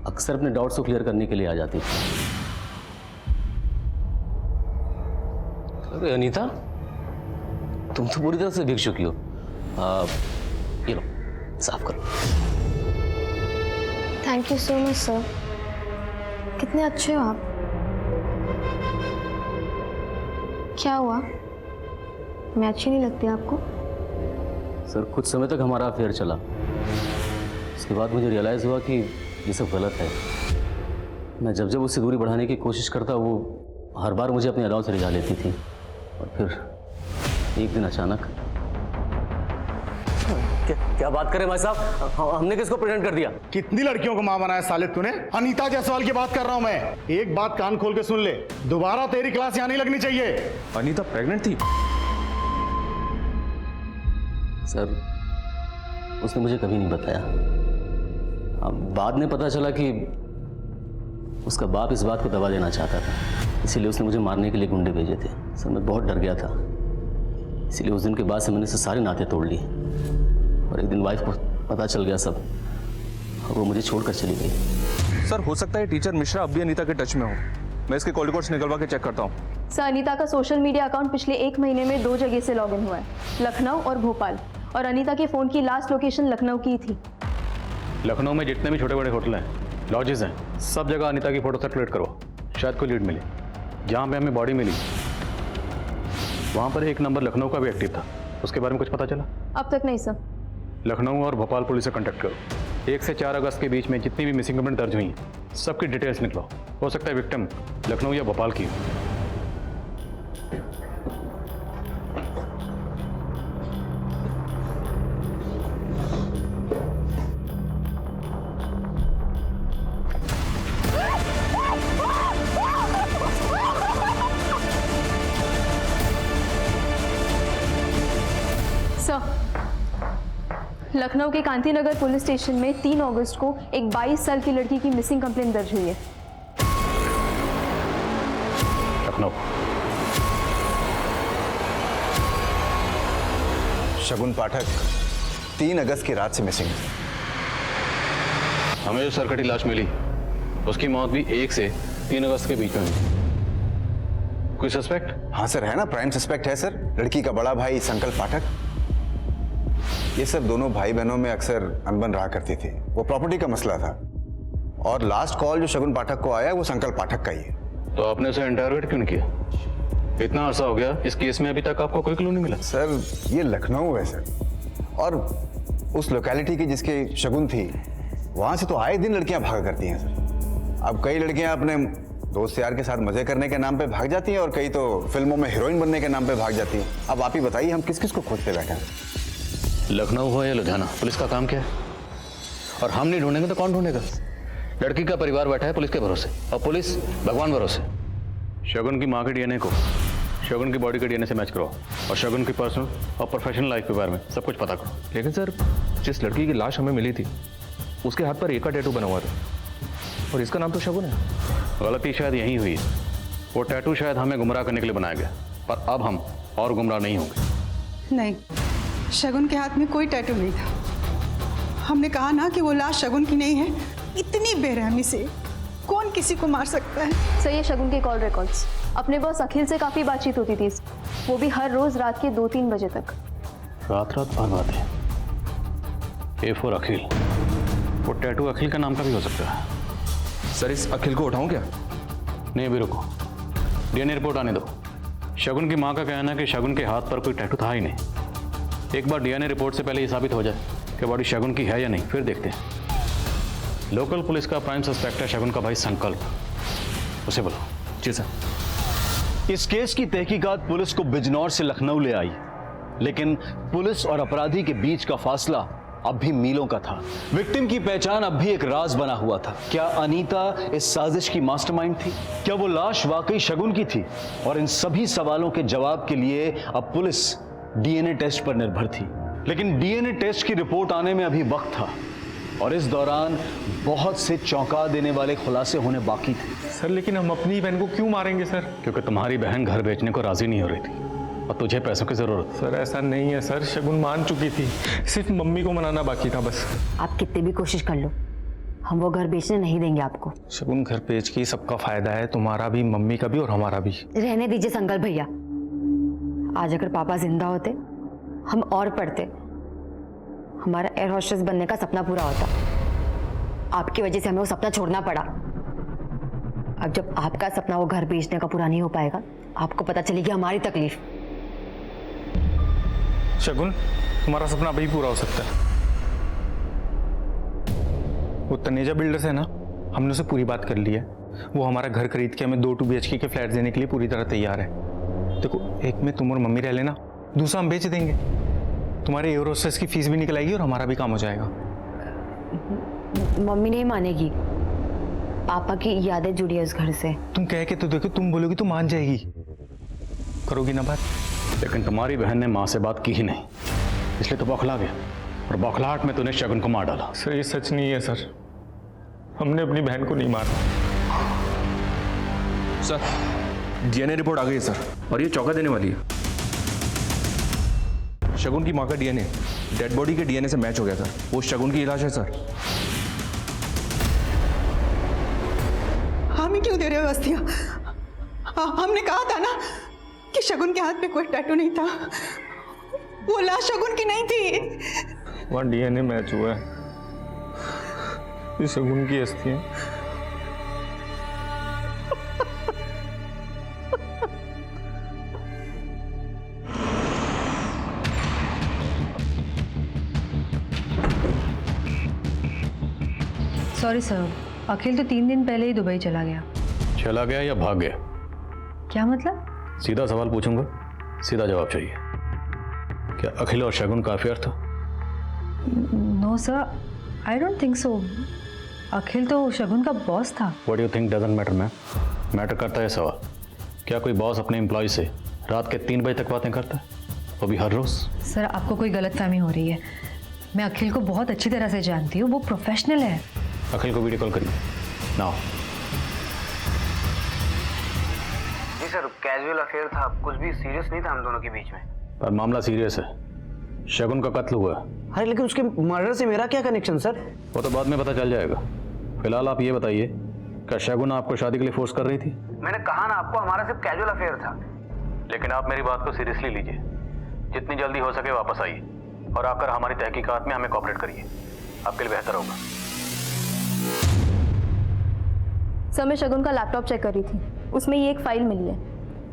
S11: अक्सर अपने डाउट्स को क्लियर करने के लिए आ जाती थी। अरे अनीता, तुम तो पूरी तरह से भीग चुकी हो। ये लो, साफ करो।
S14: Thank you so much sir. कितने अच्छे हो आप। क्या हुआ, मैं अच्छी नहीं लगती आपको?
S11: सर कुछ समय तक हमारा अफेयर चला, उसके बाद मुझे रियलाइज़ हुआ कि ये सब गलत है। मैं जब जब उससे दूरी बढ़ाने की कोशिश करता, वो हर बार मुझे अपने अदाओं से रिझा लेती थी और फिर एक दिन अचानक। क्या बात करें भाई साहब, हमने किसको प्रेग्नेंट कर दिया?
S13: कितनी लड़कियों को मां बनाया साले तूने? अनीता जायसवाल की बात कर रहा हूं मैं। एक बात कान खोल के सुन ले, दोबारा तेरी क्लास यहां नहीं लगनी चाहिए।
S3: अनीता प्रेग्नेंट थी?
S11: सर उसने मुझे कभी नहीं बताया। अब बाद में पता चला कि उसका बाप इस बात को दबा देना चाहता था, इसीलिए उसने मुझे मारने के लिए गुंडे भेजे थे। सर मैं बहुत डर गया था, इसीलिए उस दिन के बाद से मैंने सारे नाते तोड़ लिए और एक दिन वाइफ को पता चल गया सब और वो मुझे छोड़कर चली गई।
S3: सर हो सकता है टीचर मिश्रा अब भी अनीता के टच में हो। मैं इसके कॉल रिकॉर्ड्स निकलवा के चेक करता हूँ।
S14: सर अनीता का सोशल मीडिया अकाउंट पिछले 1 महीने में 2 जगह से लॉगिन हुआ है, लखनऊ और भोपाल। और अनीता के फ़ोन की लास्ट लोकेशन लखनऊ की थी।
S4: लखनऊ में जितने भी छोटे बड़े होटल हैं, लॉजेस हैं, सब जगह अनीता की फ़ोटो सर्कुलेट करो, शायद कोई लीड मिले। जहाँ पे हमें बॉडी मिली वहाँ पर एक नंबर लखनऊ का भी एक्टिव था, उसके बारे में कुछ पता चला?
S14: अब तक नहीं सर।
S4: लखनऊ और भोपाल पुलिस से कांटेक्ट करो। 1 से 4 अगस्त के बीच में जितनी भी मिसिंग कंप्लेंट दर्ज हुई हैं, सबकी डिटेल्स निकलो। हो सकता है विक्टिम लखनऊ या भोपाल की हो।
S14: लखनऊ के कांतीनगर पुलिस स्टेशन में 3 अगस्त को एक 22 साल की लड़की की मिसिंग कंप्लेंट दर्ज हुई है।
S4: लखनऊ।
S12: शगुन पाठक 3 अगस्त की रात से मिसिंग है।
S4: हमें जो सरकटी लाश मिली उसकी मौत भी 1 से 3 अगस्त के बीच में हुई। कोई सस्पेक्ट?
S12: हाँ सर, है ना, प्राइम सस्पेक्ट है सर। लड़की का बड़ा भाई संकल्प पाठक। ये सब दोनों भाई बहनों में अक्सर अनबन रहा करती थी, वो प्रॉपर्टी का मसला था। और लास्ट कॉल जो शगुन पाठक को आया वो संकल्प पाठक का ही है।
S4: तो आपने उसे इंटरोगेट क्यों नहीं किया? इतना अरसा हो गया, इस केस में अभी तक आपको कोई क्लू नहीं मिला?
S12: सर ये लखनऊ है सर, और उस लोकेलिटी की जिसकी शगुन थी वहां से तो आए दिन लड़कियां भागा करती हैं सर। अब कई लड़कियां अपने दोस्त यार के साथ मजे करने के नाम पे भाग जाती हैं और कई तो फिल्मों में हीरोइन बनने के नाम पे भाग जाती हैं। अब आप ही बताइए हम किस किस को खोजते बैठे हैं?
S4: लखनऊ हो या लुधियाना, पुलिस का काम क्या है? और हम नहीं ढूंढेंगे तो कौन ढूंढेगा? लड़की का परिवार बैठा है पुलिस के भरोसे, और पुलिस भगवान भरोसे। शगुन की माँ के डीएनए को शगुन की बॉडी के डीएनए से मैच करो और शगुन की पर्सनल और प्रोफेशनल लाइफ के बारे में सब कुछ पता करो।
S3: लेकिन सर जिस लड़की की लाश हमें मिली थी उसके हाथ पर एक का टैटू बना हुआ था और इसका नाम तो शगुन है।
S4: गलती शायद यही हुई है। वो टैटू शायद हमें गुमराह करने के लिए बनाया गया, पर अब हम और गुमराह नहीं होंगे।
S8: नहीं, शगुन के हाथ में कोई टैटू नहीं था। हमने कहा ना कि वो लाश शगुन की नहीं है। इतनी बेरहमी से कौन किसी को मार सकता है?
S14: सर ये शगुन के कॉल रिकॉर्ड्स, अपने बॉस अखिल से काफ़ी बातचीत होती थी, वो भी हर रोज़ रात के 2-3 बजे तक।
S4: रात भर बातें। ए फॉर अखिल, वो टैटू अखिल का नाम का भी हो सकता है।
S3: सर इस अखिल को उठाऊं क्या?
S4: नहीं अभी रुको, डीएनए रिपोर्ट आने दो। शगुन की माँ का कहना है कि शगुन के हाथ पर कोई टैटू था ही नहीं। एक बार डीएनए रिपोर्ट से पहले ये साबित हो जाए कि बॉडी शगुन की है या नहीं, फिर देखते हैं। लोकल पुलिस का प्राइम सस्पेक्ट है शगुन का भाई संकल्प, उसे बुलाओ।
S3: जी सर।
S7: इस केस की तहकीकात पुलिस को बिजनौर से लखनऊ ले आई, लेकिन पुलिस और अपराधी के बीच का फासला अब भी मीलों का था। विक्टिम की पहचान अब भी एक राज बना हुआ था। क्या अनीता इस साजिश की मास्टरमाइंड थी? क्या वो लाश वाकई शगुन की थी? और इन सभी सवालों के जवाब के लिए अब पुलिस डीएनए टेस्ट पर निर्भर थी। लेकिन डीएनए टेस्ट की रिपोर्ट आने में अभी वक्त था और इस दौरान बहुत से चौंका देने वाले खुलासे होने बाकी थे।
S13: सर लेकिन हम अपनी बहन को क्यों मारेंगे सर?
S4: क्योंकि तुम्हारी बहन घर बेचने को राजी नहीं हो रही थी और तुझे पैसों की जरूरत।
S13: सर ऐसा नहीं है सर, शगुन मान चुकी थी, सिर्फ मम्मी को मनाना बाकी था बस।
S6: आप कितनी भी कोशिश कर लो, हम वो घर बेचने नहीं देंगे आपको।
S13: शगुन घर बेच के सबका फायदा है, तुम्हारा भी, मम्मी का भी और हमारा भी।
S6: रहने दीजिए संकल्प भैया, आज अगर पापा जिंदा होते हम और पढ़ते, हमारा एयर होस्टेस बनने का सपना पूरा होता। आपकी वजह से हमें वो सपना छोड़ना पड़ा। अब जब आपका सपना वो घर बेचने का पूरा नहीं हो पाएगा, आपको पता चलेगी हमारी तकलीफ।
S13: शगुन तुम्हारा सपना अभी पूरा हो सकता है। वो तनेजा बिल्डर्स है ना, हमने उसे पूरी बात कर ली है। वो हमारा घर खरीद के हमें 2 BHK के फ्लैट देने के लिए पूरी तरह तैयार है। देखो, एक में तुम और मम्मी रह लेना, दूसरा हम बेच देंगे। तुम्हारे एयर होस्टेस की फीस भी निकल आएगी और हमारा भी काम हो जाएगा।
S6: मम्मी नहीं मानेगी, पापा की यादें जुड़ी है उस घर से।
S13: तुम कह के तो देखो, तुम बोलोगी तो मान जाएगी। करोगी ना बात?
S4: लेकिन तुम्हारी बहन ने माँ से बात की ही नहीं, इसलिए तो बौखला गया और बौखलाहट में तूने शगुन को मार डाला।
S13: सर ये सच नहीं है सर, हमने अपनी बहन को नहीं मारा।
S3: सर डीएनए रिपोर्ट आ गई है सर, और ये चौंका देने वाली है। शगुन की माँ का डीएनए डेड बॉडी के डीएनए से मैच हो गया सर। वो शगुन की इलाज है सर।
S8: हमें क्यों दे रहे हो अस्थियां? हमने कहा था ना कि शगुन के हाथ पे कोई टैटू नहीं था। वो लाश शगुन की नहीं थी।
S13: वहाँ डीएनए मैच हुआ है, ये शगुन की अस्थि है।
S10: सॉरी सर, अखिल तो 3 दिन पहले ही दुबई चला गया।
S4: चला गया या भाग गया?
S10: क्या मतलब?
S4: सीधा सवाल पूछूंगा, सीधा जवाब चाहिए। क्या अखिल और शगुन का अफेयर था?
S10: No sir, I don't think so. Akhil तो शगुन का बॉस था।
S4: What you think doesn't matter ma'am. Matter करता है सवाल, क्या कोई बॉस अपने एम्प्लॉय से रात के 3 बजे तक बातें करता है, वो भी हर रोज?
S10: सर आपको कोई गलतफहमी हो रही है। मैं अखिल को बहुत अच्छी तरह से जानती हूँ, वो प्रोफेशनल है।
S4: अखिल को वीडियो कॉल करिए नाउ।
S9: जी सर, कैजुअल अफेयर था, कुछ भी सीरियस नहीं था हम दोनों के बीच में।
S4: पर मामला सीरियस है, शगुन का कत्ल हुआ है।
S9: अरे लेकिन उसके मर्डर से मेरा क्या कनेक्शन सर?
S4: वो तो बाद में पता चल जाएगा। फिलहाल आप ये बताइए, क्या शगुन आपको शादी के लिए फोर्स कर रही थी?
S9: मैंने कहा ना आपको, हमारा सिर्फ कैजुअल अफेयर था।
S4: लेकिन आप मेरी बात को सीरियसली लीजिए, जितनी जल्दी हो सके वापस आइए और आकर हमारी तहकीकात में हमें कोऑपरेट करिए, आपके लिए बेहतर होगा।
S14: सर मैं शगुन का लैपटॉप चेक कर रही थी, उसमें ये एक फाइल मिली है।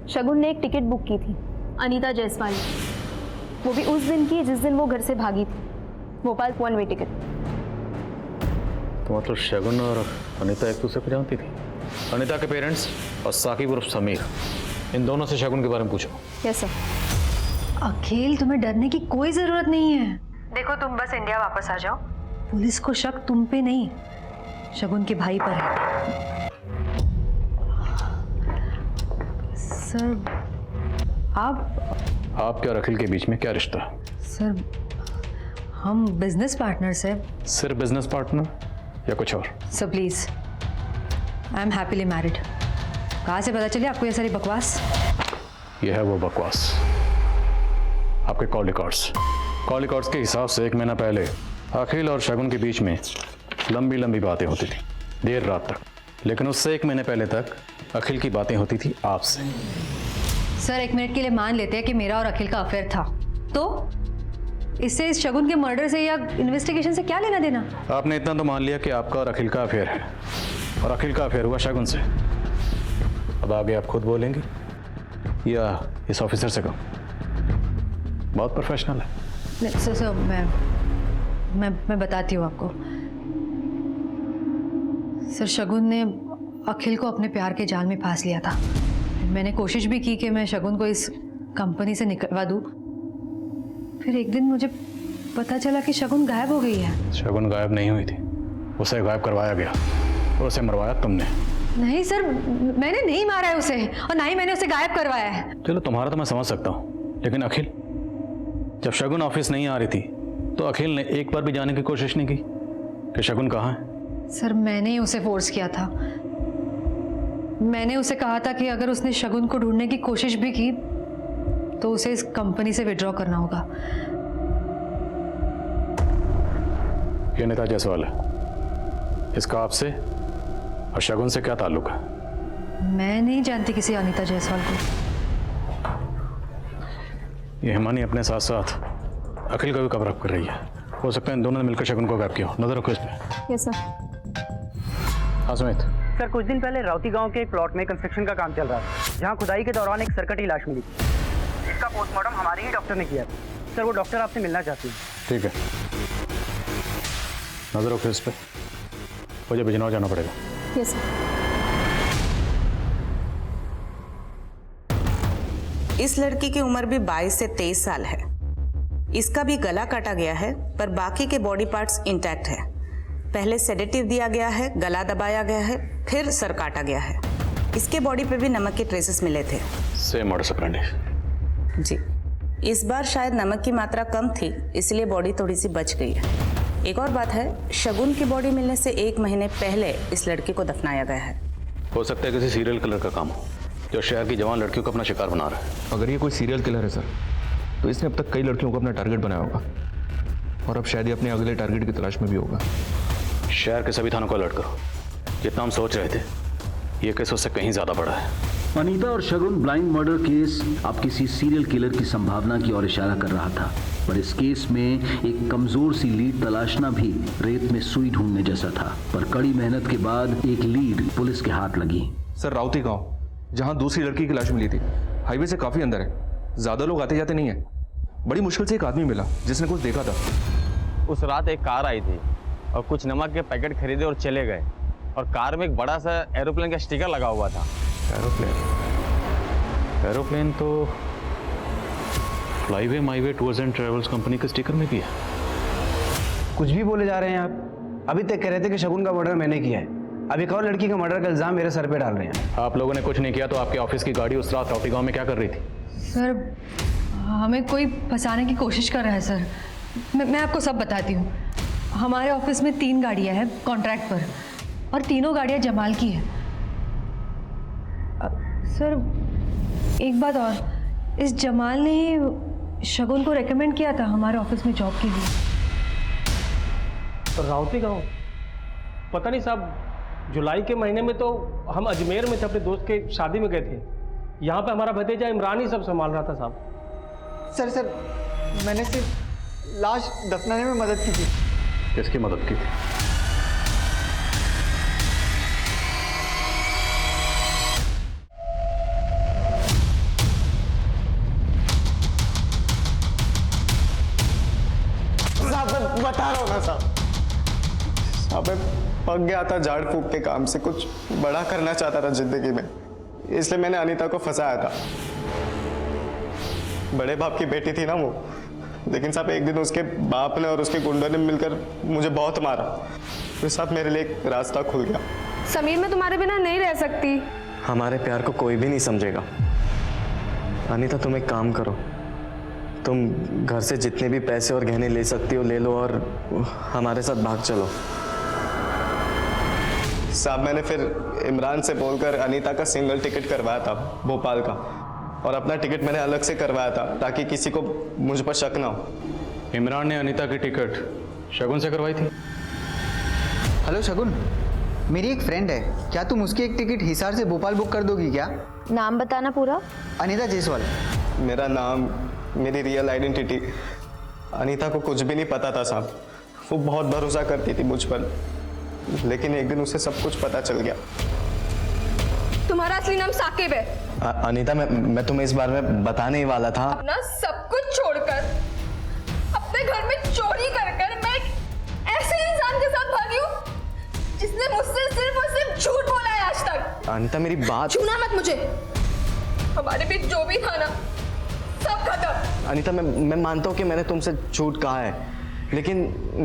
S14: शगुन ने एक टिकट बुक की थी अनीता जायसवाल, वो भी उस दिन की जिस दिन वो घर से भागी थी, भोपाल 1 वे टिकट।
S4: तो मतलब शगुन और अनीता एक दूसरे को जानती थी? अनीता के पेरेंट्स और साकिब उर्फ समीर, इन दोनों से शगुन के बारे में पूछो।
S14: Yes sir.
S10: अखिल तुम्हें डरने की कोई जरूरत नहीं है।
S6: देखो तुम बस इंडिया वापस आ जाओ।
S10: पुलिस को शक तुम पे नहीं, शगुन के भाई पर है। सर
S4: आपके और अखिल के बीच में क्या रिश्ता है?
S10: सर हम बिजनेस पार्टनर्स हैं।
S4: सिर्फ बिजनेस पार्टनर या कुछ और?
S10: Sir please, I am happily married. कहाँ से पता चली आपको ये सारी बकवास?
S4: ये है वो बकवास, आपके कॉल रिकॉर्ड्स के हिसाब से 1 महीना पहले अखिल और शगुन के बीच में लंबी लंबी बातें होती थी, देर रात तक। लेकिन उससे 1 महीने पहले तक अखिल की बातें होती थी आपसे।
S10: सर 1 मिनट के लिए मान लेते हैं कि मेरा और अखिल का अफेयर था, तो इससे इस शगुन के मर्डर से या इन्वेस्टिगेशन से क्या लेना देना?
S4: आपने इतना तो मान लिया कि आपका और अखिल का अफेयर है, और अखिल का अफेयर हुआ शगुन से। अब आगे आप खुद बोलेंगे या इस ऑफिसर से कहो? बहुत प्रोफेशनल है।
S10: सर मैं बताती हूँ आपको। सर शगुन ने अखिल को अपने प्यार के जाल में फांस लिया था। मैंने कोशिश भी की कि मैं शगुन को इस कंपनी से निकलवा दूँ। फिर एक दिन मुझे पता चला कि शगुन गायब हो गई है।
S4: शगुन गायब नहीं हुई थी, उसे गायब करवाया गया और उसे मरवाया तुमने।
S10: नहीं सर, मैंने नहीं मारा है उसे, और ना ही मैंने उसे गायब करवाया है।
S4: चलो तुम्हारा तो मैं समझ सकता हूँ, लेकिन अखिल, जब शगुन ऑफिस नहीं आ रही थी तो अखिल ने एक बार भी जाने की कोशिश नहीं की कि शगुन कहाँ है?
S10: सर मैंने ही उसे फोर्स किया था। मैंने उसे कहा था कि अगर उसने शगुन को ढूंढने की कोशिश भी की तो उसे इस कंपनी से विड्रॉ करना होगा।
S4: ये अनीता जायसवाल है, इसका आपसे और शगुन से क्या ताल्लुक है?
S10: मैं नहीं जानती किसी अनीता जायसवाल को।
S4: ये हिमानी अपने साथ साथ अखिल का भी कवर अप कर रही है। हो सकता है इन दोनों ने मिलकर शगुन को गायब किया हो। नजर रखो इस पे।
S14: Yes sir.
S4: हाँ सुमित।
S16: सर कुछ दिन पहले राउती गांव के एक प्लॉट में कंस्ट्रक्शन का काम चल रहा था, जहां खुदाई के दौरान एक सरकटी लाश मिली। इसका पोस्टमार्टम हमारे ही डॉक्टर ने किया था। सर वो डॉक्टर आपसे मिलना चाहती है।
S4: ठीक है, नजर रखो इस पे। मुझे बिजनौर जाना पड़ेगा।
S14: Yes sir.
S2: इस लड़की की उम्र भी 22 से 23 साल है। इसका भी गला काटा गया है, पर बाकी के बॉडी पार्ट्स इंटैक्ट है। पहले सेडेटिव दिया गया है, गला दबाया गया है, फिर सर काटा गया है। इसके बॉडी पे भी नमक के ट्रेसेस मिले थे।
S4: Same modus operandi.
S2: जी, इस बार शायद नमक की मात्रा कम थी, इसलिए बॉडी थोड़ी सी बच गई है। एक और बात है, शगुन की बॉडी मिलने से 1 महीने पहले इस लड़की को दफनाया गया है।
S4: हो सकता है किसी सीरियल किलर का काम हो, जो शहर की जवान लड़कियों को अपना शिकार बना रहा है।
S3: अगर ये कोई सीरियल किलर है सर, तो इसने अब तक कई लड़कियों को अपना टारगेट बनाया होगा, और अब शायद ये अपने अगले टारगेट की तलाश में भी होगा।
S4: शहर के सभी थानों को अलर्ट करो। जितना हम सोच रहे थे, ये केस उससे कहीं ज्यादा बड़ा है।
S15: अनीता और शगुन ब्लाइंड मर्डर केस अब किसी सीरियल किलर की संभावना की ओर इशारा कर रहा था, पर इस केस में एक कमजोर सी लीड तलाशना भी रेत में सुई ढूंढने जैसा था। पर कड़ी मेहनत के बाद एक लीड पुलिस के हाथ लगी।
S3: सर राउती गांव, जहां दूसरी लड़की की लाश मिली थी, हाईवे से काफी अंदर है। ज्यादा लोग आते जाते नहीं है। बड़ी मुश्किल से एक आदमी मिला जिसने कुछ देखा था।
S17: उस रात एक कार आई थी और कुछ नमक के पैकेट खरीदे और चले गए, और कार में एक बड़ा सा एरोप्लेन का स्टिकर लगा हुआ था।
S4: एरोप्लेन तो fly way my way tours and travels company के स्टिकर में भी है।
S9: कुछ भी बोले जा रहे हैं आप। अभी तक कह रहे थे कि शगुन का मर्डर मैंने किया है, अब एक और लड़की का मर्डर का इल्जाम मेरे सर पे डाल रहे हैं।
S4: आप लोगों ने कुछ नहीं किया तो आपके ऑफिस की गाड़ी उस रात राउती गांव में क्या कर रही थी?
S10: सर हमें कोई फंसाने की कोशिश कर रहा है सर। मैं आपको सब बताती हूँ। हमारे ऑफिस में 3 गाड़ियाँ हैं कॉन्ट्रैक्ट पर, और तीनों गाड़ियाँ जमाल की हैं। सर एक बात और, इस जमाल ने ही शगुन को रेकमेंड किया था हमारे ऑफिस में जॉब के लिए।
S5: तो राउती गाँव, पता नहीं साहब, जुलाई के महीने में तो हम अजमेर में थे, अपने दोस्त के शादी में गए थे। यहाँ पे हमारा भतीजा इमरान ही सब संभाल रहा था साहब।
S16: सर मैंने सिर्फ लाश दफनाने में मदद की थी।
S4: किसकी मदद की थी?
S12: साहब बता रहा हूँ ना साहब, मैं पक गया था झाड़ फूक के काम से। कुछ बड़ा करना चाहता था जिंदगी में, इसलिए मैंने अनीता को फंसाया था। बड़े बाप की बेटी थी ना वो, लेकिन साहब एक दिन उसके बाप ने और उसके गुंडों ने मिलकर मुझे बहुत मारा। तो साहब मेरे लिए एक रास्ता खुल गया।
S14: समीर मैं तुम्हारे बिना नहीं रह सकती।
S12: हमारे प्यार को कोई भी नहीं समझेगा। अनीता तुम एक काम करो, तुम घर से जितने भी पैसे और गहने ले सकती हो ले लो और हमारे साथ भाग चलो। साहब मैंने फिर इमरान से बोलकर अनीता का सिंगल टिकट करवाया था भोपाल का, और अपना टिकट मैंने अलग से करवाया था ताकि किसी को मुझ पर शक ना हो।
S4: इमरान ने अनीता की टिकट शगुन से करवाई थी?
S12: हेलो शगुन,
S16: मेरी एक फ्रेंड है, क्या तुम उसकी एक टिकट हिसार से भोपाल बुक कर दोगी क्या?
S6: नाम बताना पूरा।
S16: अनीता जायसवाल।
S12: मेरा नाम, मेरी रियल आइडेंटिटी, अनीता को कुछ भी नहीं पता था साहब। वो बहुत भरोसा करती थी मुझ पर, लेकिन एक दिन उसे सब कुछ पता चल गया।
S14: तुम्हारा असली नाम साकिब है।
S12: अनीता, मैं तुम्हें इस बारे में बताने ही वाला था।
S14: अपना सब कुछ छोड़कर अपने घर में चोरी कर मैं एक ऐसे इंसान के साथ भागी हूँ जिसने मुझसे सिर्फ और सिर्फ झूठ बोला है आज तक।
S12: अनीता मेरी बात।
S14: छूना मत मुझे। हमारे बीच जो भी था ना, सब खत्म।
S12: अनीता, मैं मानता हूँ कि मैंने तुमसे झूठ कहा है, लेकिन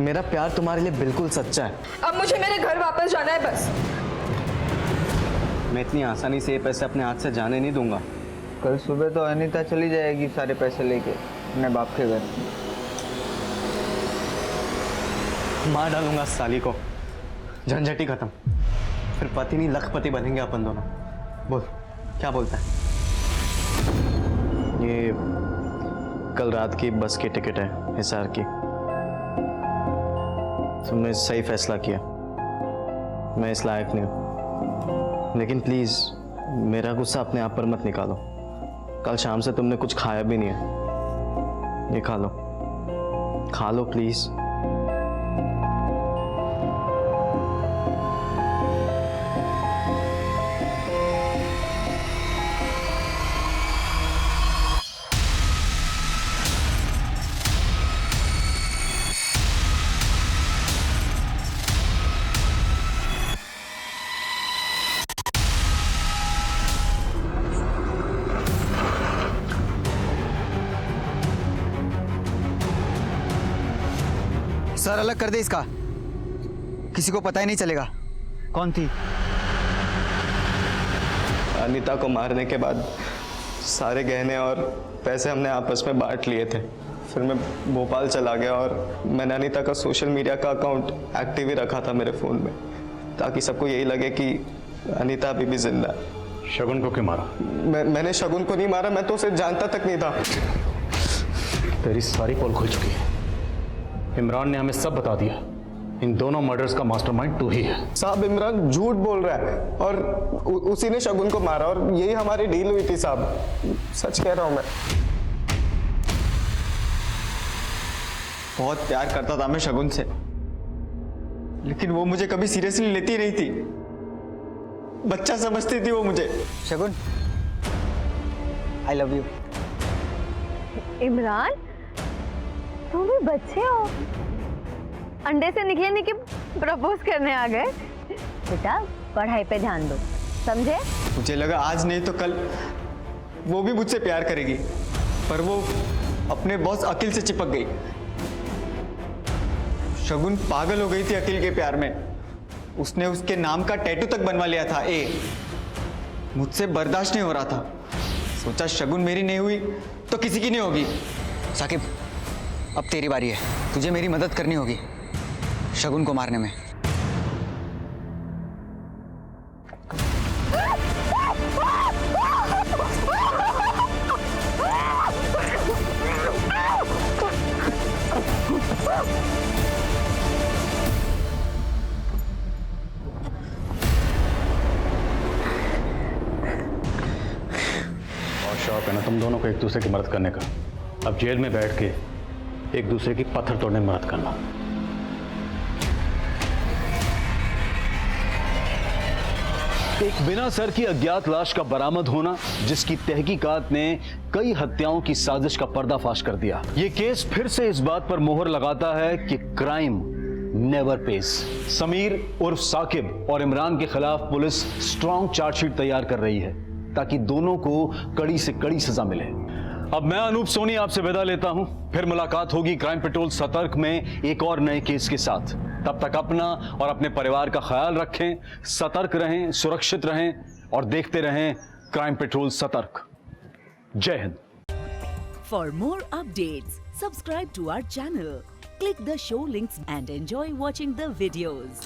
S12: मेरा प्यार तुम्हारे लिए बिल्कुल सच्चा है।
S14: अब मुझे मेरे घर वापस जाना है बस।
S12: मैं इतनी आसानी से ये पैसे अपने हाथ से जाने नहीं दूंगा।
S16: कल सुबह तो अनीता चली जाएगी सारे पैसे लेके अपने बाप के घर।
S12: मार डालूंगा साली को, झंझट ही खत्म। फिर पति नहीं लखपति बनेंगे अपन दोनों। बोल, क्या बोलता है? ये कल रात की बस की टिकट है हिसार की। तुमने सही फैसला किया, मैं इस लायक नहीं हूं, लेकिन प्लीज मेरा गुस्सा अपने आप पर मत निकालो। कल शाम से तुमने कुछ खाया भी नहीं है, ये खा लो प्लीज।
S16: सर अलग कर दे इसका, किसी को पता ही नहीं चलेगा कौन थी।
S12: अनीता को मारने के बाद सारे गहने और पैसे हमने आपस में बांट लिए थे। फिर मैं भोपाल चला गया और मैंने अनीता का सोशल मीडिया का अकाउंट एक्टिव ही रखा था मेरे फ़ोन में, ताकि सबको यही लगे कि अनीता अभी भी जिंदा है।
S4: शगुन को क्यों मारा?
S12: मैंने शगुन को नहीं मारा, मैं तो उसे जानता तक नहीं था।
S4: तेरी सारी पोल खुल चुकी है। इमरान ने हमें सब बता दिया। इन दोनों मर्डर्स का मास्टरमाइंड तू ही है।
S12: साहब, इमरान झूठ बोल रहा है और उसी ने शगुन को मारा और यही हमारी डील हुई थी साहब। सच कह रहा हूं मैं। बहुत प्यार करता था मैं शगुन से, लेकिन वो मुझे कभी सीरियसली लेती नहीं थी। बच्चा समझती थी वो मुझे।
S16: शगुन, आई लव यू।
S6: इमरान, तुम भी बच्चे हो, अंडे से निकले नहीं कि प्रपोज करने आ गए। बेटा पढ़ाई पे ध्यान दो, समझे?
S12: मुझे लगा आज नहीं तो कल वो भी मुझसे प्यार करेगी, पर वो अपने बॉस अखिल से चिपक गई। शगुन पागल हो गई थी अखिल के प्यार में। उसने उसके नाम का टैटू तक बनवा लिया था, ए। मुझसे बर्दाश्त नहीं हो रहा था। सोचा शगुन मेरी नहीं हुई तो किसी की नहीं होगी।
S16: साकिब, अब तेरी बारी है, तुझे मेरी मदद करनी होगी शगुन को मारने में।
S4: और शौक है ना तुम दोनों को एक दूसरे की मदद करने का। अब जेल में बैठ के एक दूसरे की पत्थर तोड़ने में मदद करना।
S15: एक बिना सर की अज्ञात लाश का बरामद होना, जिसकी तहकीकात ने कई हत्याओं की साजिश का पर्दाफाश कर दिया। ये केस फिर से इस बात पर मोहर लगाता है कि क्राइम नेवर पेज। समीर उर्फ साकिब और इमरान के खिलाफ पुलिस स्ट्रॉन्ग चार्जशीट तैयार कर रही है, ताकि दोनों को कड़ी से कड़ी सजा मिले। अब मैं अनूप सोनी आपसे विदा लेता हूं। फिर मुलाकात होगी क्राइम पेट्रोल सतर्क में एक और नए केस के साथ। तब तक अपना और अपने परिवार का ख्याल रखें, सतर्क रहें, सुरक्षित रहें और देखते रहें क्राइम पेट्रोल सतर्क। जय हिंद।
S1: For more updates, subscribe to our channel, click the show links and enjoy watching the videos.